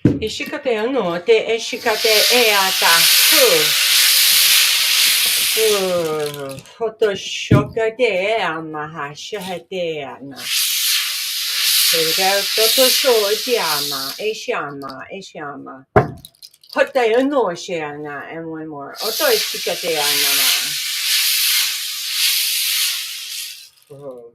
Ishikate no te eshikate eata. Hoto shokate amaha shahate ana. There we go. Toto shotiama. Eshama. Hote no shiana. And one more. Oto ishikate anama. Oh,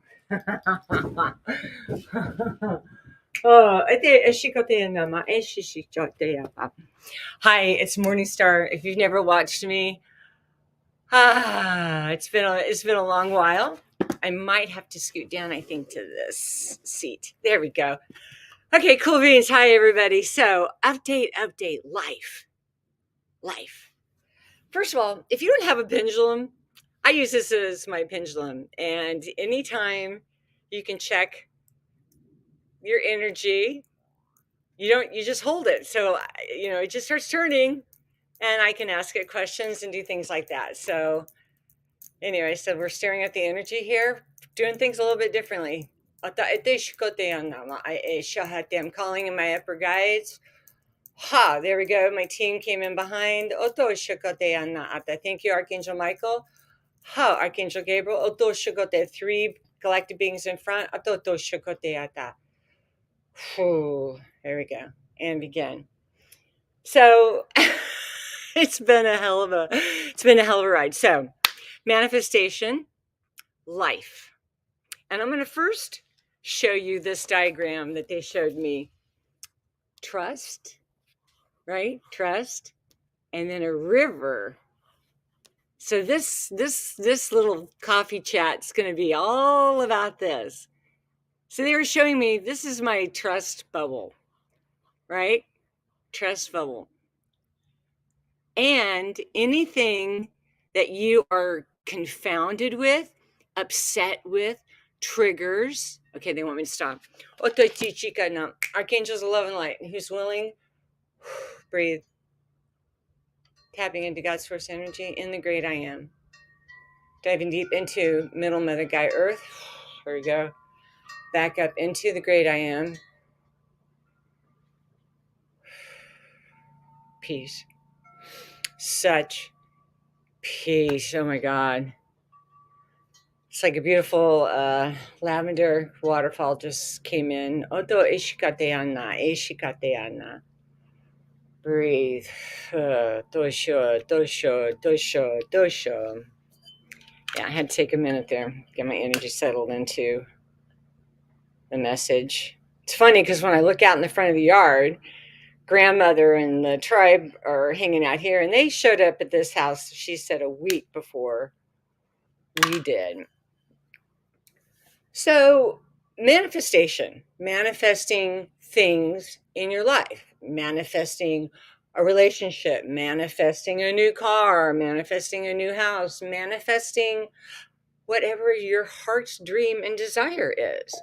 hi, it's Morningstar. If you've never watched me, it's been a long while. I might have to scoot down, I think, to this seat. There we go. Okay, cool beans. Hi, everybody. So, update, life. First of all, if you don't have a pendulum, I use this as my pendulum, and anytime you can check your energy, you just hold it. So, it just starts turning, and I can ask it questions and do things like that. So anyway, so we're staring at the energy here, doing things a little bit differently. I'm calling in my upper guides. Ha, there we go. My team came in behind. Thank you, Archangel Michael. Ha, Archangel Gabriel. 3 galactic beings in front. There we go. And begin. So it's been a hell of a ride. So manifestation, life. And I'm going to first show you this diagram that they showed me. Trust, right? Trust, and then a river. So this little coffee chat's going to be all about this. So they were showing me, this is my trust bubble, right? Trust bubble. And anything that you are confounded with, upset with, triggers. Okay, they want me to stop. Archangels of love and light. Who's willing? Breathe. Tapping into God's source energy in the great I am. Diving deep into middle mother guy earth. Here we go. Back up into the great I am. Peace. Such peace. Oh my God. It's like a beautiful lavender waterfall just came in. Oto ishikate ana. Breathe. Dosho. Yeah, I had to take a minute there, get my energy settled into the message. It's funny because when I look out in the front of the yard, grandmother and the tribe are hanging out here, and they showed up at this house, she said, a week before we did. So manifesting things in your life, manifesting a relationship, manifesting a new car, manifesting a new house, manifesting whatever your heart's dream and desire is.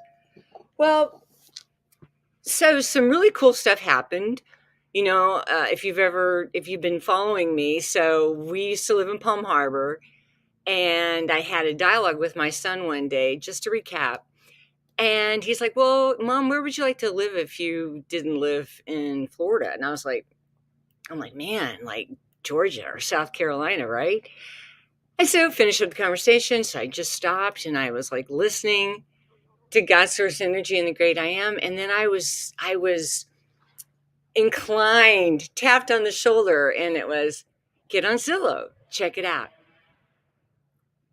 Well, so some really cool stuff happened. If you've been following me, so we used to live in Palm Harbor, and I had a dialogue with my son one day, just to recap. And he's like, well, Mom, where would you like to live if you didn't live in Florida? And I'm like, man, like Georgia or South Carolina, right? And so finished up the conversation. So I just stopped and I was like listening to God's source energy and the great I am. And then I was inclined, tapped on the shoulder, and it was, get on Zillow, check it out.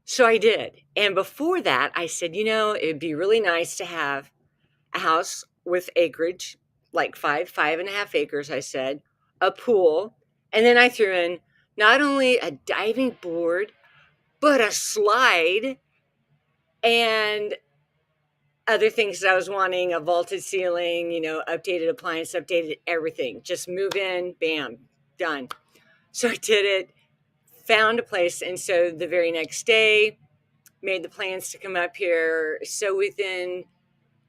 So I did. And before that, I said, it'd be really nice to have a house with acreage, like 5.5 acres, I said, a pool. And then I threw in not only a diving board, but a slide and other things that I was wanting, a vaulted ceiling, updated appliance, updated everything. Just move in, bam, done. So I did it, found a place. And so the very next day, made the plans to come up here. So to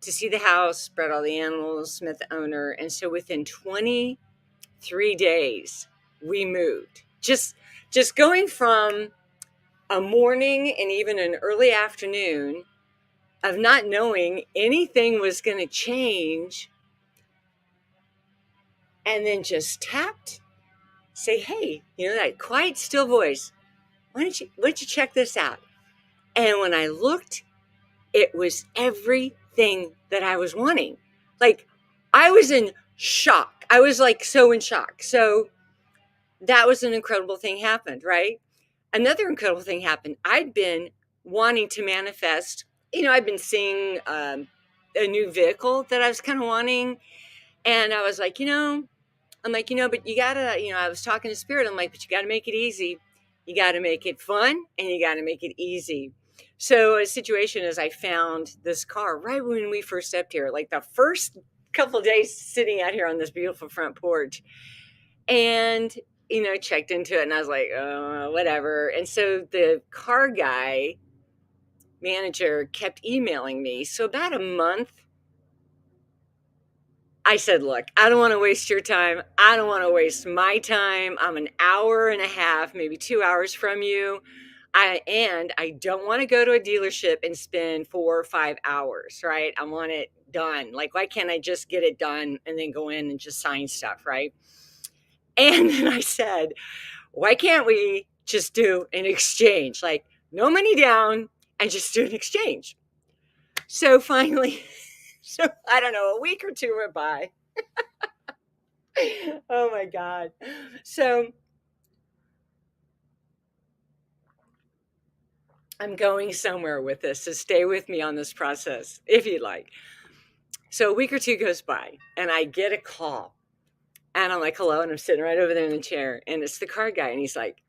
see the house, brought all the animals, met the owner. And so within 23 days, we moved. Just going from a morning and even an early afternoon of not knowing anything was going to change and then just tapped, say, hey, that quiet, still voice, why don't you check this out? And when I looked, it was everything that I was wanting. Like, I was in shock. I was like so in shock. So that was an incredible thing happened, right? Another incredible thing happened. I'd been wanting to manifest, I'd been seeing a new vehicle that I was kind of wanting. And I was like, I'm like, but you gotta, I was talking to Spirit. I'm like, but you gotta make it easy. You gotta make it fun and you gotta make it easy. So a situation is I found this car right when we first stepped here, like the first couple of days sitting out here on this beautiful front porch. And, checked into it and I was like, oh, whatever. And so the car guy manager kept emailing me. So about a month, I said, look, I don't want to waste your time. I don't want to waste my time. I'm an hour and a half, maybe 2 hours from you. I don't want to go to a dealership and spend 4 or 5 hours, right? I want it done. Like, why can't I just get it done and then go in and just sign stuff, right? And then I said, why can't we just do an exchange? Like, no money down and just do an exchange. So finally, I don't know, a week or two went by. Oh my God. So I'm going somewhere with this, so stay with me on this process if you'd like. So a week or two goes by and I get a call and I'm like, hello. And I'm sitting right over there in the chair and it's the car guy. And he's like,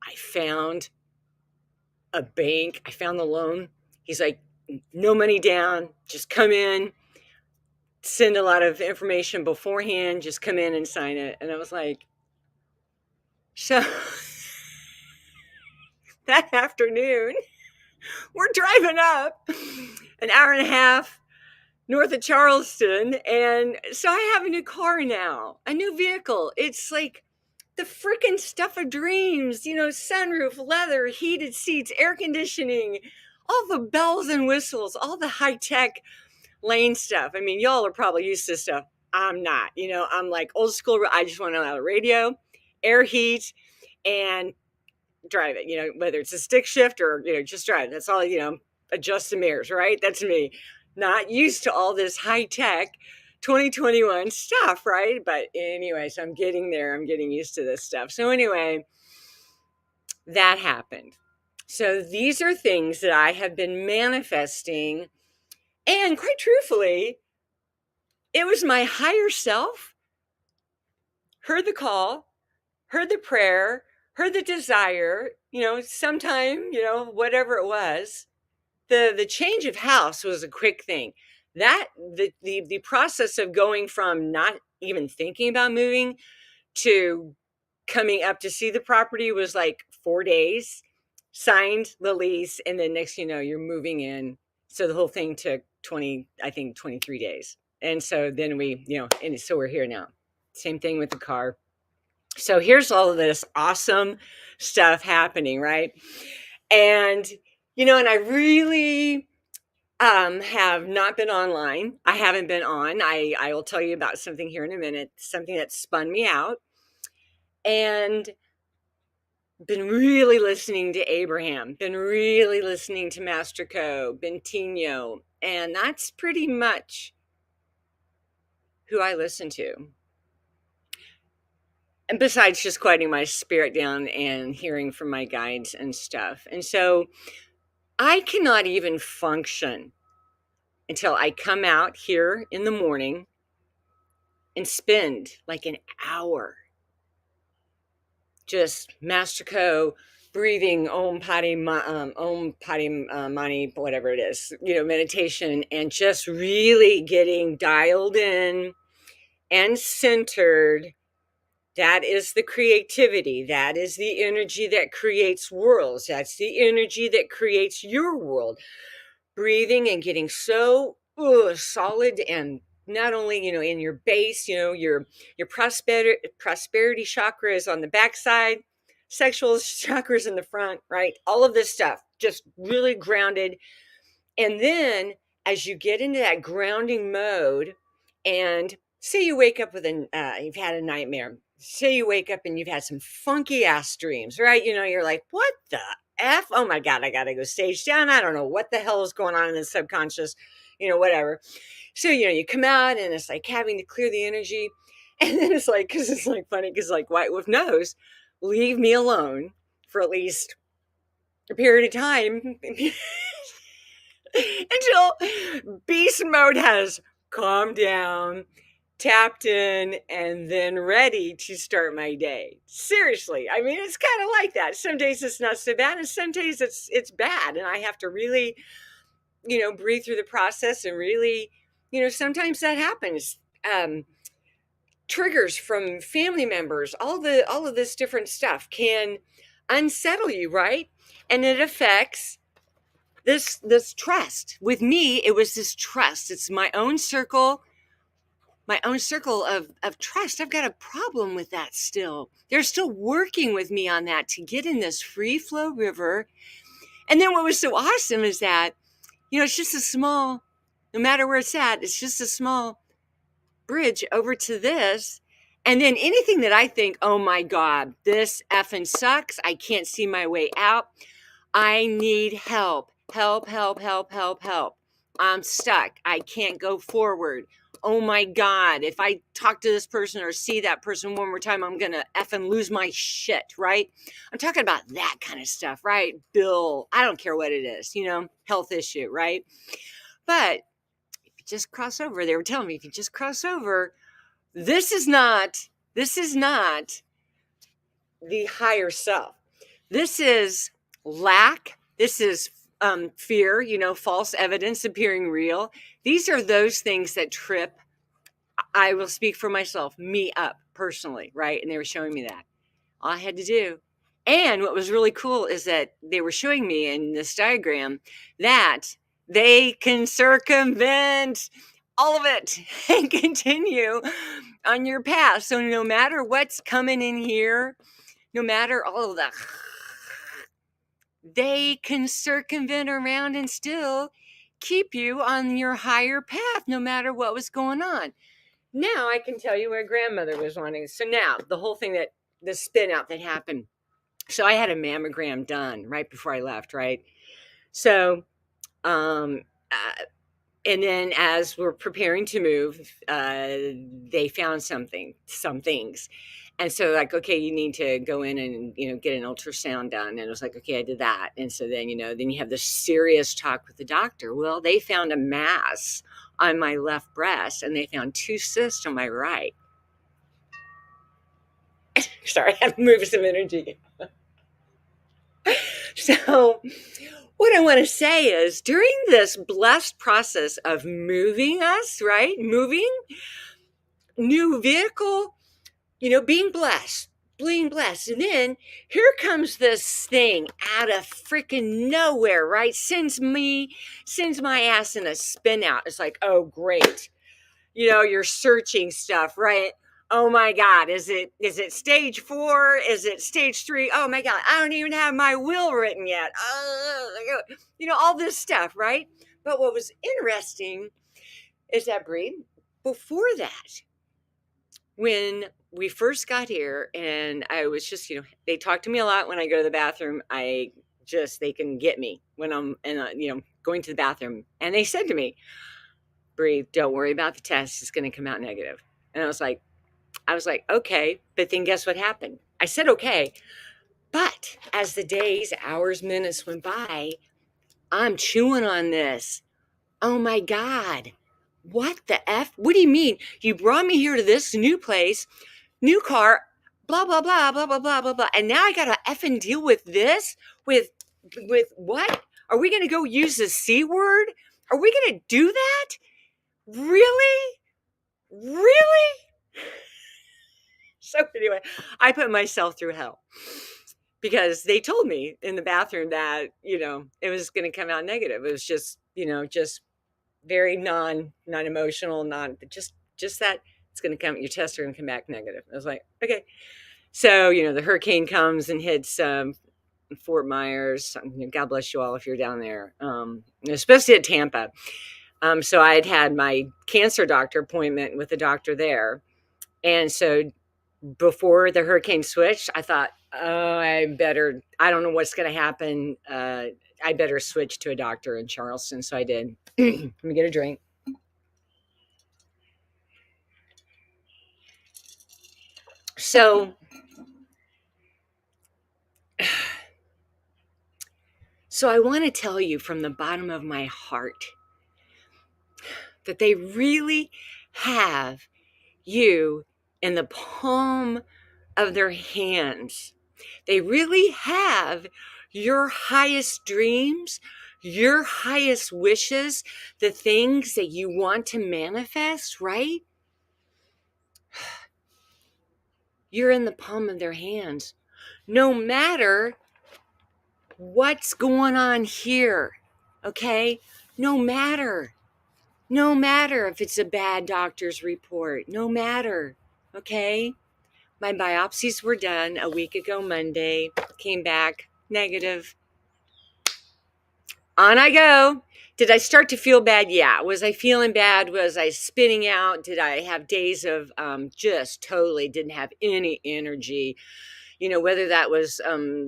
I found a bank. I found the loan. He's like, no money down, just come in, send a lot of information beforehand, just come in and sign it. And I was like, so that afternoon, we're driving up an hour and a half north of Charleston. And so I have a new car now, a new vehicle. It's like the freaking stuff of dreams, sunroof, leather, heated seats, air conditioning, all the bells and whistles, all the high tech lane stuff. I mean, y'all are probably used to stuff. I'm not, I'm like old school. I just want to know how to radio, air heat, and drive it, whether it's a stick shift or, just drive. That's all, adjust the mirrors, right? That's me. Not used to all this high tech 2021 stuff, right? But anyway, so I'm getting there. I'm getting used to this stuff. So anyway, that happened. So these are things that I have been manifesting. And quite truthfully, it was my higher self heard the call, heard the prayer, heard the desire, sometime, whatever it was. The change of house was a quick thing. That the process of going from not even thinking about moving to coming up to see the property was like 4 days, signed the lease, and then next you're moving in. So the whole thing took 23 days. And so then and so we're here now. Same thing with the car. So here's all of this awesome stuff happening, right? And, and I really have not been online. I haven't been on. I will tell you about something here in a minute, something that spun me out. And been really listening to Abraham, been really listening to Master Co, Bentinho, and that's pretty much who I listen to. And besides just quieting my spirit down and hearing from my guides and stuff. And so I cannot even function until I come out here in the morning and spend like an hour just Master Co breathing Om Pati Mani, whatever it is, meditation, and just really getting dialed in and centered. That is the creativity. That is the energy that creates worlds. That's the energy that creates your world. Breathing and getting so solid, and not only, in your base, your prosperity chakra is on the backside, sexual chakras in the front, right? All of this stuff, just really grounded. And then as you get into that grounding mode and say you wake up with you've had a nightmare. Say you wake up and you've had some funky ass dreams, right? You're like, what the F? Oh my God, I got to go stage down. I don't know what the hell is going on in the subconscious, whatever. So, you come out and it's like having to clear the energy. And then it's like, cause it's like funny, cause like White Wolf knows, leave me alone for at least a period of time until beast mode has calmed down, tapped in, and then ready to start my day. Seriously. I mean, it's kind of like that. Some days it's not so bad, and some days it's bad. And I have to really, breathe through the process and really, sometimes that happens. Triggers from family members, all of this different stuff can unsettle you, right? And it affects this trust. With me, it was this trust. It's my own circle of trust. I've got a problem with that still. They're still working with me on that to get in this free flow river. And then what was so awesome is that, it's just a small, no matter where it's at, it's just a small bridge over to this. And then anything that I think, oh my God, this effing sucks. I can't see my way out. I need help. Help, help, help, help, help. I'm stuck. I can't go forward. Oh my God, if I talk to this person or see that person one more time, I'm going to effing lose my shit, right? I'm talking about that kind of stuff, right? Bill, I don't care what it is, health issue, right? But if you just cross over, they were telling me, if you just cross over, this is not the higher self. This is lack. This is fear, false evidence appearing real. These are those things that trip, I will speak for myself, me up personally, right? And they were showing me that. All I had to do. And what was really cool is that they were showing me in this diagram that they can circumvent all of it and continue on your path. So no matter what's coming in here, no matter all of that, they can circumvent around and still keep you on your higher path, no matter what was going on. Now I can tell you where grandmother was wanting. So now the whole thing the spin out that happened. So I had a mammogram done right before I left, right? So, and then as we're preparing to move, they found some things. And so like, okay, you need to go in and, get an ultrasound done. And it was like, okay, I did that. And so then, then you have this serious talk with the doctor. Well, they found a mass on my left breast and they found 2 cysts on my right. Sorry, I have to move some energy. So what I want to say is during this blessed process of moving us, right? Moving, new vehicle, being blessed. And then here comes this thing out of freaking nowhere, right? Sends my ass in a spin out. It's like, oh, great. You're searching stuff, right? Oh my God, is it stage 4? Is it stage 3? Oh my God, I don't even have my will written yet. All this stuff, right? But what was interesting is that, Bree, before that, when we first got here and I was just, they talk to me a lot when I go to the bathroom. They can get me when I'm, going to the bathroom. And they said to me, Bree, don't worry about the test. It's going to come out negative. And I was like, okay, but then guess what happened? I said, okay. But as the days, hours, minutes went by, I'm chewing on this. Oh my God. What the F? What do you mean? You brought me here to this new place, new car, blah, blah, blah, blah, blah, blah, blah, blah. And now I got to effing deal with this? With what? Are we going to go use the C word? Are we going to do that? Really? So anyway, I put myself through hell because they told me in the bathroom that, it was going to come out negative. It was just, just very non-emotional, just that it's going to come, your tests are going to come back negative. I was like, okay. So, the hurricane comes and hits Fort Myers. God bless you all if you're down there, especially at Tampa. So I had my cancer doctor appointment with the doctor there. And so before the hurricane switched, I thought, oh, I don't know what's going to happen. I better switch to a doctor in Charleston. So I did. Let me get a drink. So, so I want to tell you from the bottom of my heart that they really have you in the palm of their hands. They really have your highest dreams, your highest wishes, the things that you want to manifest, right? You're in the palm of their hands. No matter what's going on here, okay? No matter. No matter if it's a bad doctor's report. No matter, okay? My biopsies were done a week ago Monday. Came back negative. On I go. Did I start to feel bad? Yeah. Was I feeling bad? Was I spinning out? Did I have days of just totally didn't have any energy? Whether that was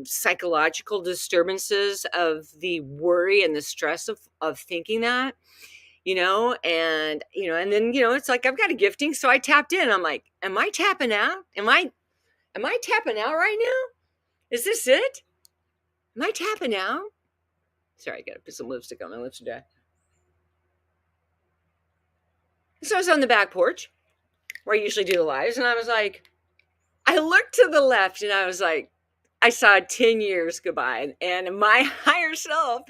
psychological disturbances of the worry and the stress of thinking that, and then, it's like I've got a gifting. So I tapped in. I'm like, am I tapping out? Am I tapping out right now? Is this it? Am I tapping out? Sorry, I got to put some lipstick on my lips today. So I was on the back porch where I usually do the lives, and I was like, I looked to the left and I was like, I saw 10 years go by, and my higher self,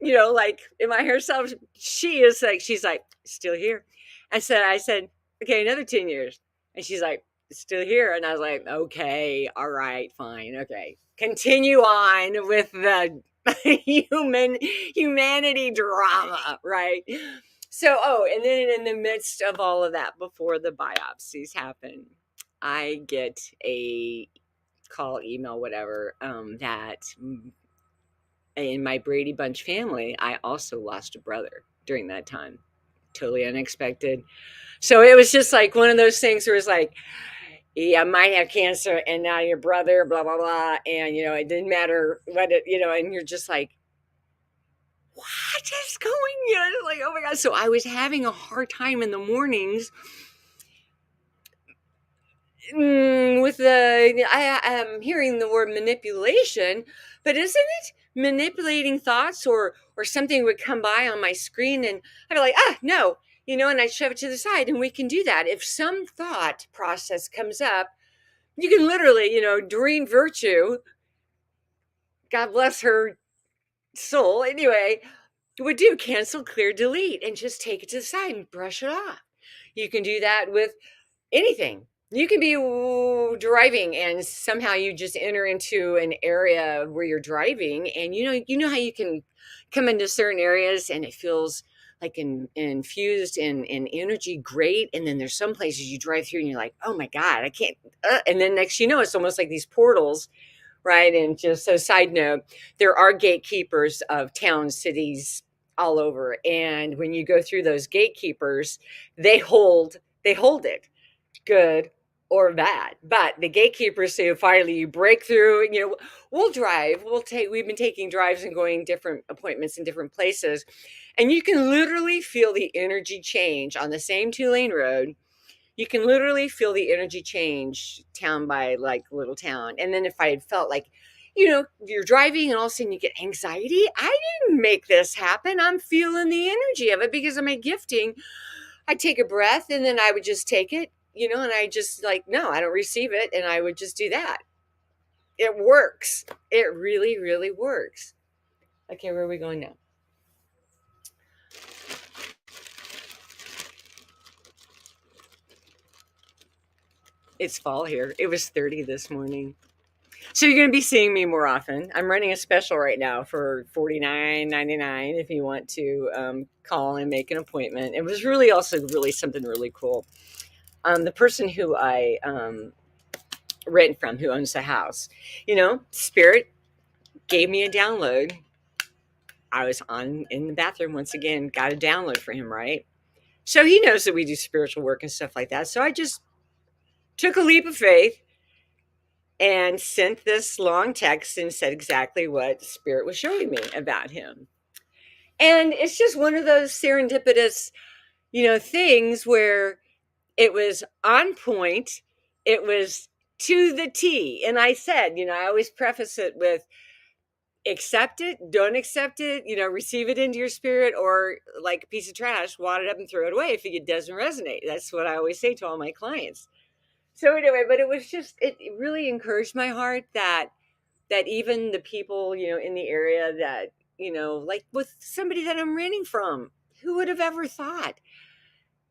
like in my higher self, she's like, still here. I said, okay, another 10 years. And she's like, still here. And I was like, okay, all right, fine. Okay. Continue on with the humanity drama, right? So, and then in the midst of all of that, before the biopsies happen, I get a call, email, whatever, that in my Brady Bunch family, I also lost a brother during that time. Totally unexpected. So it was just like one of those things where it's like, yeah, I might have cancer and now your brother, blah, blah, blah. And, it didn't matter what and you're just like, what is going, like, oh my God. So I was having a hard time in the mornings with I am hearing the word manipulation, but isn't it manipulating thoughts or something would come by on my screen and I'd be like, no, and I'd shove it to the side. And we can do that. If some thought process comes up, you can literally, Doreen Virtue, God bless her soul, anyway, would do cancel, clear, delete, and just take it to the side and brush it off. You can do that with anything. You can be driving and somehow you just enter into an area where you're driving, and you know how you can come into certain areas and it feels like infused in energy, great. And then there's some places you drive through and you're like, oh my God, I can't. And then next, it's almost like these portals, right? And just so side note, there are gatekeepers of towns, cities all over. And when you go through those gatekeepers, they hold it, good or bad. But the gatekeepers say finally you break through, we've been taking drives and going different appointments in different places. And you can literally feel the energy change on the same 2-lane road. You can literally feel the energy change town by like little town. And then if I had felt like, you're driving and all of a sudden you get anxiety, I didn't make this happen. I'm feeling the energy of it because of my gifting. I take a breath and then I would just take it, and I just like, no, I don't receive it. And I would just do that. It works. It really, really works. Okay, where are we going now? It's fall here. It was 30 this morning. So you're going to be seeing me more often. I'm running a special right now for $49.99 if you want to call and make an appointment. It was really also really something really cool. The person who I rent from, who owns the house, Spirit gave me a download. I was in the bathroom once again, got a download for him, right? So he knows that we do spiritual work and stuff like that. So I just took a leap of faith and sent this long text and said exactly what Spirit was showing me about him. And it's just one of those serendipitous, things where it was on point. It was to the T. And I said, I always preface it with accept it, don't accept it, receive it into your spirit, or like a piece of trash, wad it up and throw it away if it doesn't resonate. That's what I always say to all my clients. So anyway, but it was just, it really encouraged my heart that even the people, in the area that, like with somebody that I'm renting from, who would have ever thought?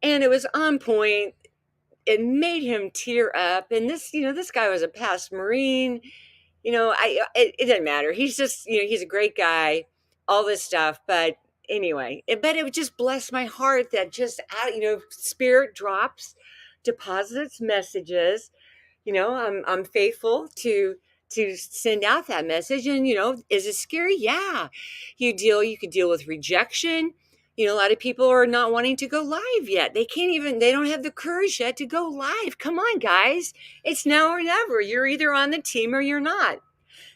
And it was on point. It made him tear up. And this guy was a past Marine. It doesn't matter. He's just, he's a great guy, all this stuff. But anyway, but it would just bless my heart that just out, Spirit deposits messages. I'm faithful to send out that message. And is it scary? Yeah. You could deal with rejection. A lot of people are not wanting to go live yet. They don't have the courage yet to go live. Come on, guys. It's now or never. You're either on the team or you're not.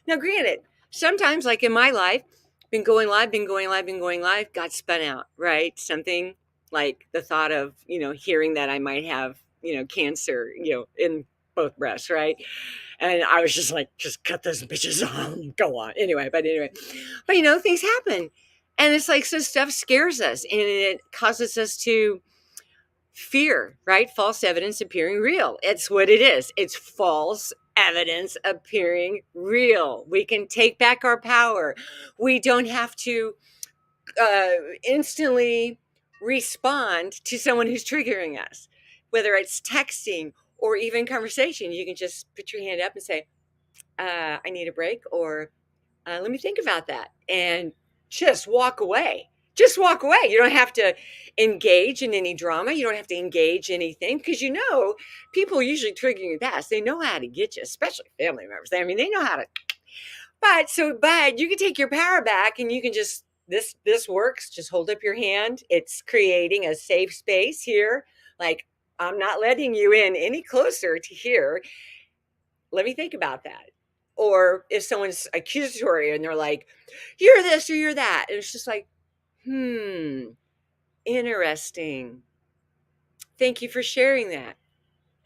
Now, granted, sometimes, like in my life, been going live, got spun out, right? Something like the thought of, hearing that I might have, cancer, in both breasts, right? And I was just like, just cut those bitches off, go on. But things happen. And it's like, so stuff scares us and it causes us to fear, right? False evidence appearing real. It's what it is. It's false evidence appearing real. We can take back our power. We don't have to instantly respond to someone who's triggering us, whether it's texting or even conversation. You can just put your hand up and say, I need a break, or let me think about that, and just walk away. Just walk away. You don't have to engage in any drama. You don't have to engage anything, because people usually trigger you best. They know how to get you, especially family members. I mean, they know how to. But you can take your power back, and you can just this works. Just hold up your hand. It's creating a safe space here. Like, I'm not letting you in any closer to here. Let me think about that. Or if someone's accusatory and they're like, you're this or you're that. And it's just like, interesting. Thank you for sharing that.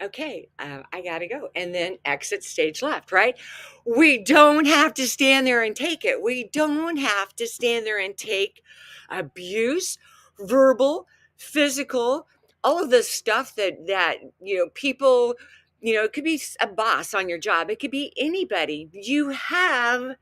Okay, I got to go. And then exit stage left, right? We don't have to stand there and take it. We don't have to stand there and take abuse, verbal, physical, all of the stuff that people, it could be a boss on your job. It could be anybody. You have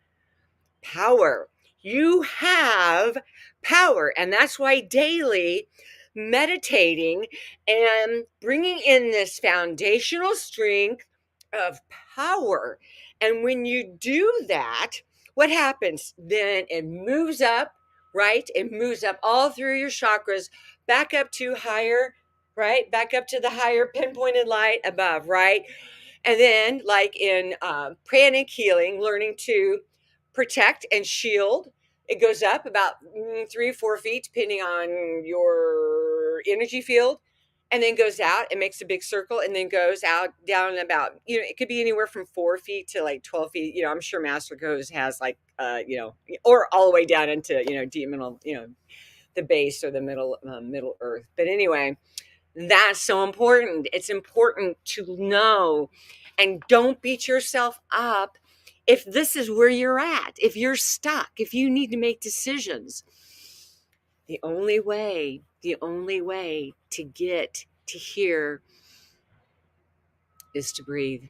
power. You have power. And that's why daily meditating and bringing in this foundational strength of power. And when you do that, what happens? Then it moves up, right? It moves up all through your chakras, back up to higher, right? Back up to the higher pinpointed light above, right? And then, like in pranic healing, learning to protect and shield, it goes up about 3 or 4 feet, depending on your energy field, and then goes out and makes a big circle, and then goes out down about, it could be anywhere from 4 feet to like 12 feet. I'm sure Master Coast has like, or all the way down into, deep middle, the base or the middle earth. But anyway, that's so important. It's important to know, and don't beat yourself up if this is where you're at, if you're stuck, if you need to make decisions. The only way to get to here is to breathe.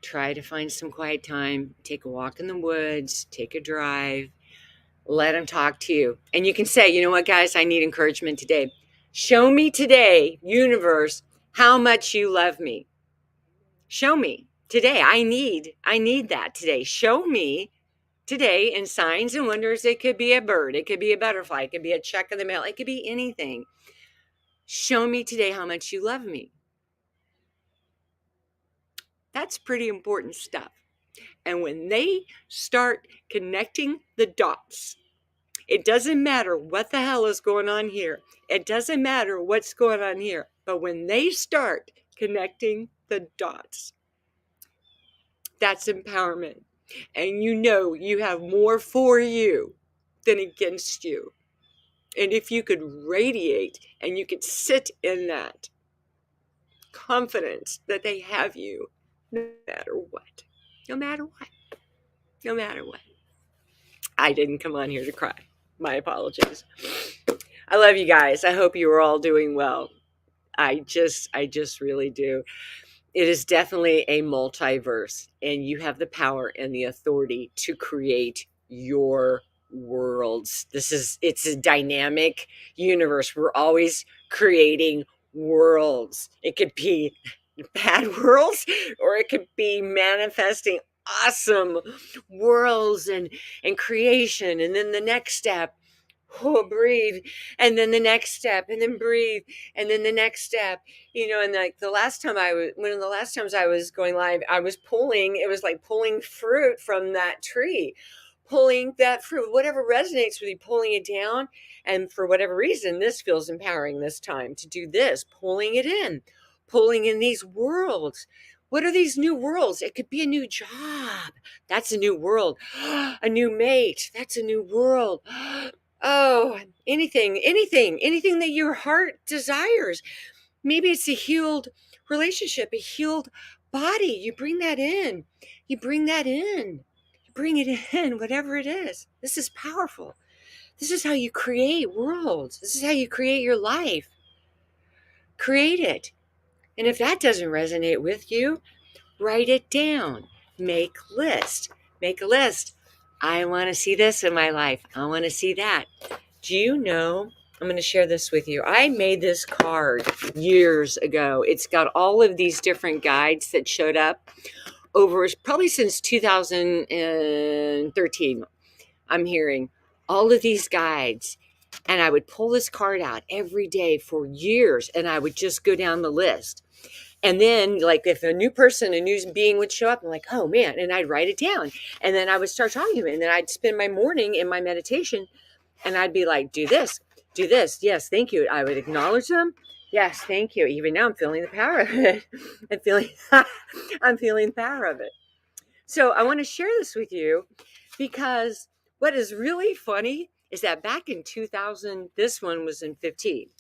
Try to find some quiet time, take a walk in the woods, take a drive, let them talk to you. And you can say, you know what, guys, I need encouragement today. Show me today, universe, how much you love me. Show me today. I need that today. Show me today in signs and wonders. It could be a bird. It could be a butterfly. It could be a check in the mail. It could be anything. Show me today how much you love me. That's pretty important stuff. And when they start connecting the dots, It doesn't matter what the hell is going on here. It doesn't matter what's going on here. But when they start connecting the dots, that's empowerment. And you know you have more for you than against you. And if you could radiate and you could sit in that confidence that they have you, no matter what, no matter what, no matter what. I didn't come on here to cry. My apologies. I love you guys. I hope you are all doing well. I just really do. It is definitely a multiverse, and you have the power and the authority to create your worlds. It's a dynamic universe. We're always creating worlds. It could be bad worlds, or it could be manifesting awesome worlds and creation. And then the next step, breathe, and then the next step, and then breathe, and then the next step. And like one of the last times I was going live, I was it was like pulling fruit from that tree, pulling that fruit, whatever resonates with you, pulling it down. And for whatever reason, this feels empowering this time to do this, pulling in these worlds. What are these new worlds? It could be a new job. That's a new world. A new mate. That's a new world. Oh, anything that your heart desires. Maybe it's a healed relationship, a healed body. You bring that in. You bring that in. You bring it in, whatever it is. This is powerful. This is how you create worlds. This is how you create your life. Create it. And if that doesn't resonate with you, write it down. Make a list. I want to see this in my life. I want to see that. Do you know, I'm going to share this with you. I made this card years ago. It's got all of these different guides that showed up over probably since 2013. I'm hearing all of these guides. And I would pull this card out every day for years, and I would just go down the list. And then, like, if a new being would show up, I'm like, oh man, and I'd write it down. And then I would start talking to him, and then I'd spend my morning in my meditation, and I'd be like, do this. Yes, thank you. I would acknowledge them. Yes, thank you. Even now I'm feeling the power of it. I'm feeling the power of it. So I want to share this with you because what is really funny is that back in 2000, this one was in 15.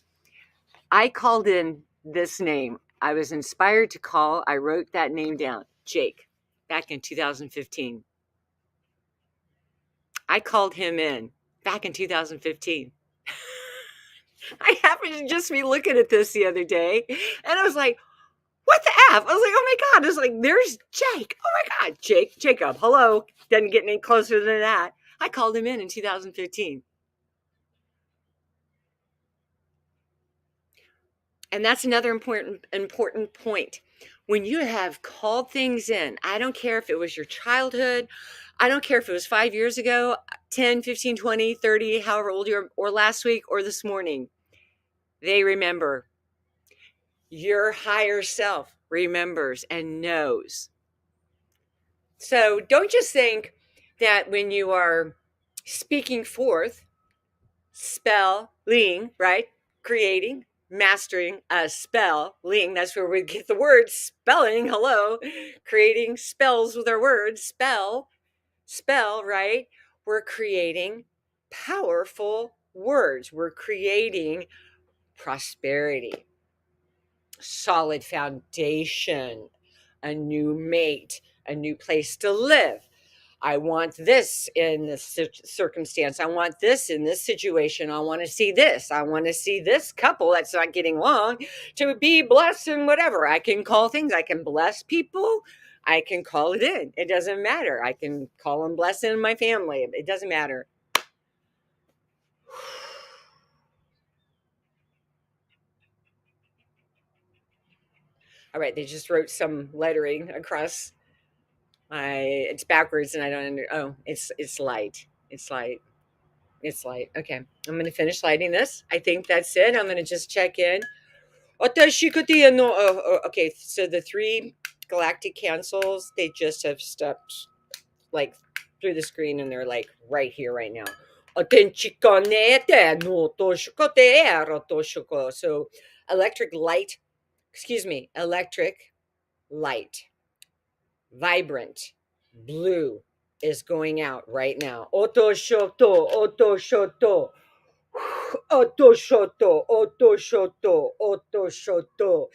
I called in this name. I was inspired to call. I wrote that name down, Jake, back in 2015. I called him in back in 2015. I happened to just be looking at this the other day, and I was like, what the F? I was like, oh my God. I was like, there's Jake. Oh my God, Jacob. Hello. Doesn't get any closer than that. I called him in 2015. And that's another important point. When you have called things in, I don't care if it was your childhood, I don't care if it was 5 years ago, 10, 15, 20, 30, however old you are, or last week or this morning, they remember. Your higher self remembers and knows. So don't just think that when you are speaking forth, spelling, right? Creating, mastering a spelling. That's where we get the word spelling. Hello. Creating spells with our words. Spell, right? We're creating powerful words. We're creating prosperity, solid foundation, a new mate, a new place to live. I want this in this circumstance. I want this in this situation. I want to see this. I want to see this couple that's not getting along to be blessed and whatever. I can call things. I can bless people. I can call it in. It doesn't matter. I can call and bless in my family. It doesn't matter. All right. They just wrote some lettering across it's backwards and I don't it's light. It's light. Okay. I'm going to finish lighting this. I think that's it. I'm going to just check in. Okay. So the 3 galactic cancels, they just have stepped like through the screen and they're like right here, right now. Atenchikonete no toshukote arotoshuko. So electric light, electric light, vibrant blue is going out right now. Otoshoto, otoshoto. Otoshoto, otoshoto, otoshoto.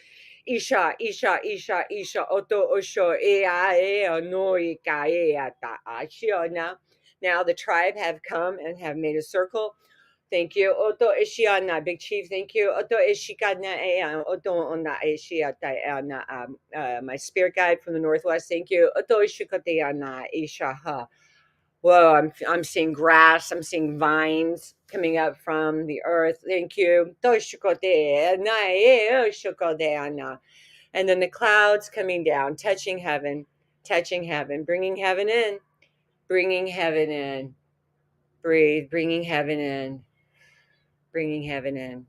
Isha, isha, isha, isha, oto osho, ea, ea, no, ika, ea, ta, ashiona. Now the tribe have come and have made a circle. Thank you. Oto Ishiana, Big Chief. Thank you. Oto Ishikana Ea, Oto Ona Ishiata Ana, my spirit guide from the Northwest. Thank you. Oto Ishikateana Ishaha. Whoa, I'm seeing grass. I'm seeing vines coming up from the earth. Thank you. And then the clouds coming down, touching heaven, bringing heaven in, bringing heaven in. Breathe, bringing heaven in, bringing heaven in.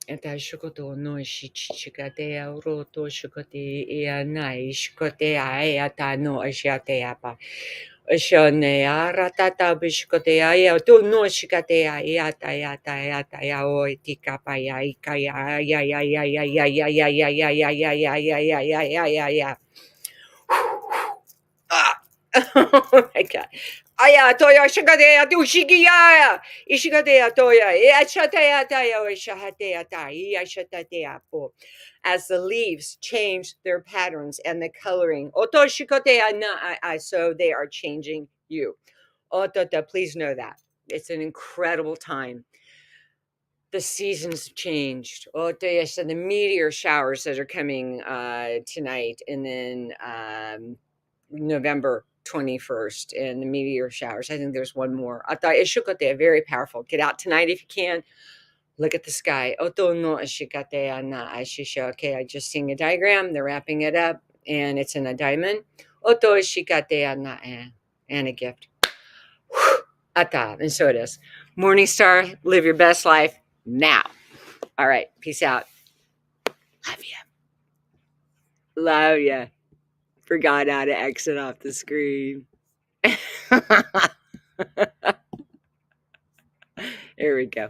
Eta shukoto no shichikate roto shukote ea nai shukote ata no ashate apa. Ashone aratata bishkote aya to no shikate ata ata ata ya o tikapa ya ikaya ya ya ya ya ya ya ya ya ya ya ya ya ya ya ya ya ya. Ah! Oh my God. Aya toya shikadeya dushigiya. Ishikadeya toya. Iachateya taya ishahateya ta. Iashatateya po. As the leaves change their patterns and the coloring. Otoshikoteya na so they are changing you. Otota, please know that. It's an incredible time. The seasons changed. Otoya, the meteor showers that are coming tonight, and then November 21st, and the meteor showers. I think there's one more. Ata eshukote, very powerful. Get out tonight if you can. Look at the sky. Oto no ashikate ana ashisha. Okay, I just seen a diagram. They're wrapping it up, and it's in a diamond. Oto ashikate ana and a gift. Ata, and so it is. Morningstar, live your best life now. All right, peace out. Love ya. Love ya. Forgot how to exit off the screen. Here we go.